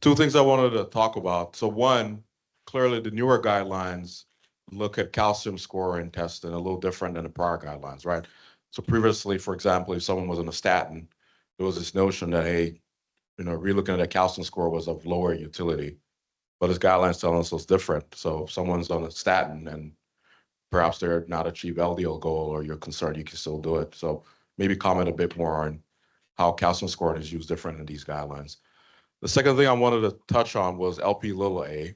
Two things I wanted to talk about. So one, clearly the newer guidelines look at calcium scoring testing a little different than the prior guidelines, right? So previously, for example, if someone was on a statin, there was this notion that, hey, relooking at a calcium score was of lower utility. But this guidelines telling us it's different. So if someone's on a statin and perhaps they're not achieve LDL goal or you're concerned, you can still do it. So maybe comment a bit more on how calcium scoring is used different in these guidelines. The second thing I wanted to touch on was Lp(a).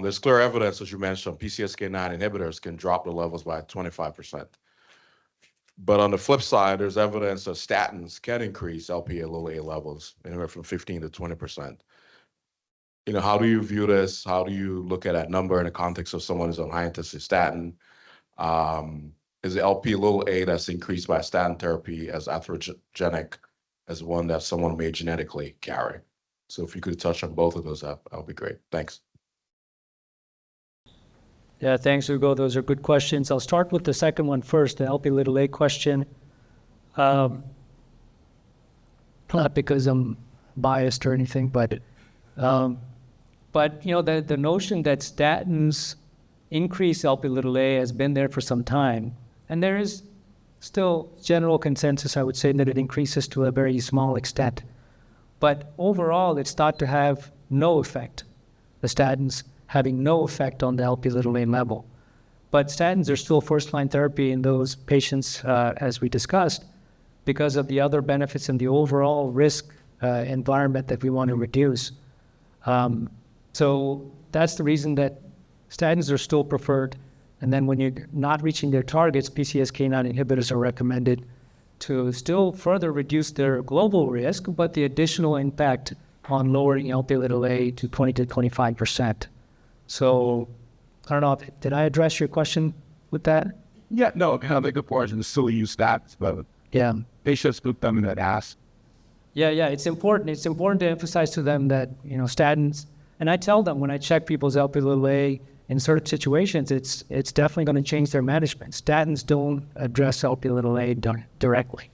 There's clear evidence, as you mentioned, PCSK9 inhibitors can drop the levels by 25%. But on the flip side, there's evidence that statins can increase Lp(a) levels anywhere from 15 to 20%. How do you view this? How do you look at that number in the context of someone who's on high-intensity statin? Is the Lp(a) that's increased by statin therapy as atherogenic as one that someone may genetically carry? So if you could touch on both of those, that would be great. Thanks. Yeah, thanks, Hugo. Those are good questions. I'll start with the second one first, the Lp(a) question. Not because I'm biased or anything, but the notion that statins increase Lp(a) has been there for some time, and there is still general consensus, I would say, that it increases to a very small extent. But overall, it's thought to have no effect. The statins having no effect on the Lp(a) level. But statins are still first-line therapy in those patients, as we discussed, because of the other benefits and the overall risk environment that we want to reduce. So that's the reason that statins are still preferred. And then when you're not reaching their targets, PCSK9 inhibitors are recommended to still further reduce their global risk, but the additional impact on lowering Lp(a) to 20 to 25%. So I don't know, did I address your question with that? Yeah, no, I think the portion is still use stats, but Yeah. patients look them that ask. Yeah, it's important. It's important to emphasize to them that, statins, and I tell them when I check people's Lp(a) in certain situations, it's definitely going to change their management. Statins don't address Lp(a) directly.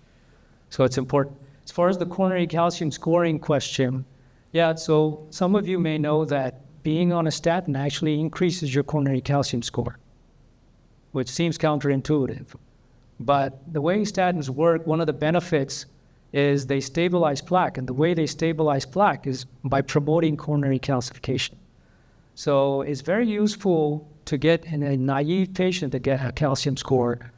So it's important. As far as the coronary calcium scoring question, so some of you may know that being on a statin actually increases your coronary calcium score, which seems counterintuitive. But the way statins work, one of the benefits is they stabilize plaque. And the way they stabilize plaque is by promoting coronary calcification. So it's very useful to get in a naive patient to get a calcium score.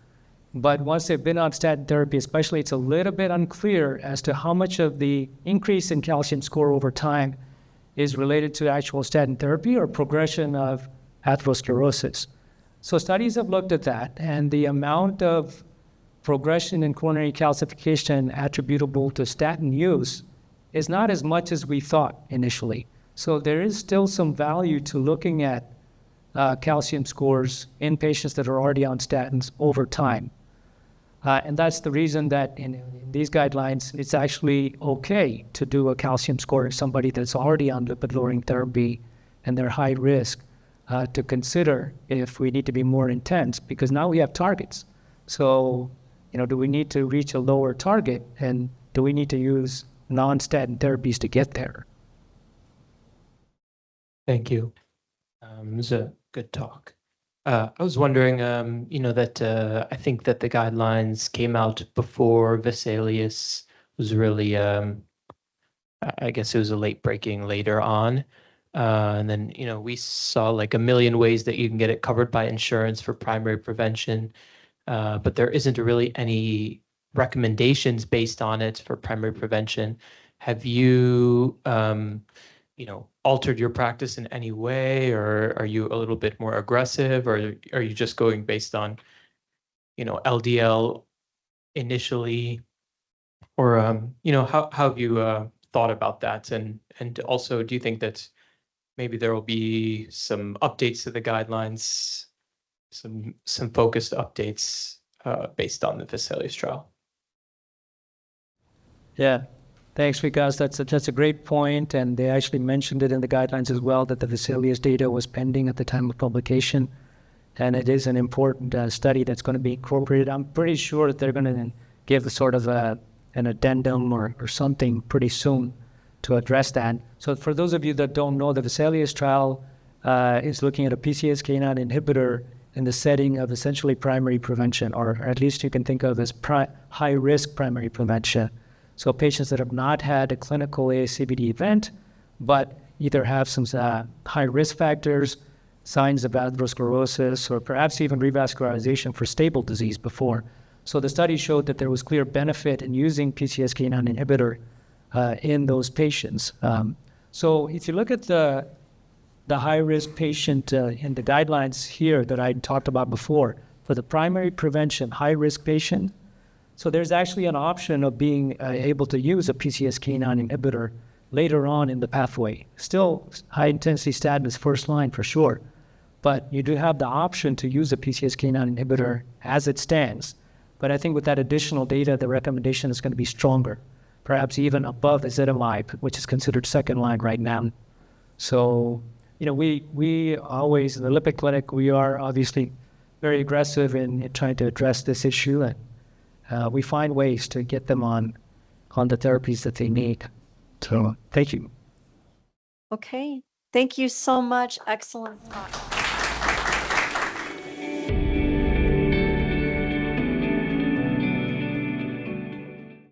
But once they've been on statin therapy, especially, it's a little bit unclear as to how much of the increase in calcium score over time is related to actual statin therapy or progression of atherosclerosis. So studies have looked at that, and the amount of progression in coronary calcification attributable to statin use is not as much as we thought initially. So there is still some value to looking at calcium scores in patients that are already on statins over time. And that's the reason that in these guidelines, it's actually okay to do a calcium score in somebody that's already on lipid-lowering therapy and they're high risk to consider if we need to be more intense, because now we have targets. So, do we need to reach a lower target, and do we need to use non-statin therapies to get there? Thank you. It was a good talk. I was wondering, that I think that the guidelines came out before Vesalius was really, I guess it was a late breaking later on. And then, we saw like a million ways that you can get it covered by insurance for primary prevention. But there isn't really any recommendations based on it for primary prevention. Have you, altered your practice in any way, or are you a little bit more aggressive, or are you just going based on, LDL initially, or, how have you thought about that? And also, do you think that maybe there will be some updates to the guidelines, some focused updates based on the Vesalius trial? Yeah. Thanks, Vikas. That's a great point, and they actually mentioned it in the guidelines as well, that the Vesalius data was pending at the time of publication, and it is an important study that's going to be incorporated. I'm pretty sure that they're going to give a sort of an addendum or something pretty soon to address that. So for those of you that don't know, the Vesalius trial is looking at a PCSK9 inhibitor in the setting of essentially primary prevention, or at least you can think of as high-risk primary prevention. So patients that have not had a clinical ASCVD event, but either have some high risk factors, signs of atherosclerosis, or perhaps even revascularization for stable disease before. So the study showed that there was clear benefit in using PCSK9 inhibitor in those patients. So if you look at the high-risk patient in the guidelines here that I talked about before, for the primary prevention high-risk patient, so there's actually an option of being able to use a PCSK9 inhibitor later on in the pathway. Still, high-intensity statin is first line for sure, but you do have the option to use a PCSK9 inhibitor as it stands. But I think with that additional data, the recommendation is going to be stronger, perhaps even above ezetimibe, which is considered second line right now. So, we always, in the lipid clinic, we are obviously very aggressive in trying to address this issue, and we find ways to get them on the therapies that they need. So thank you. Okay. Thank you so much. Excellent talk.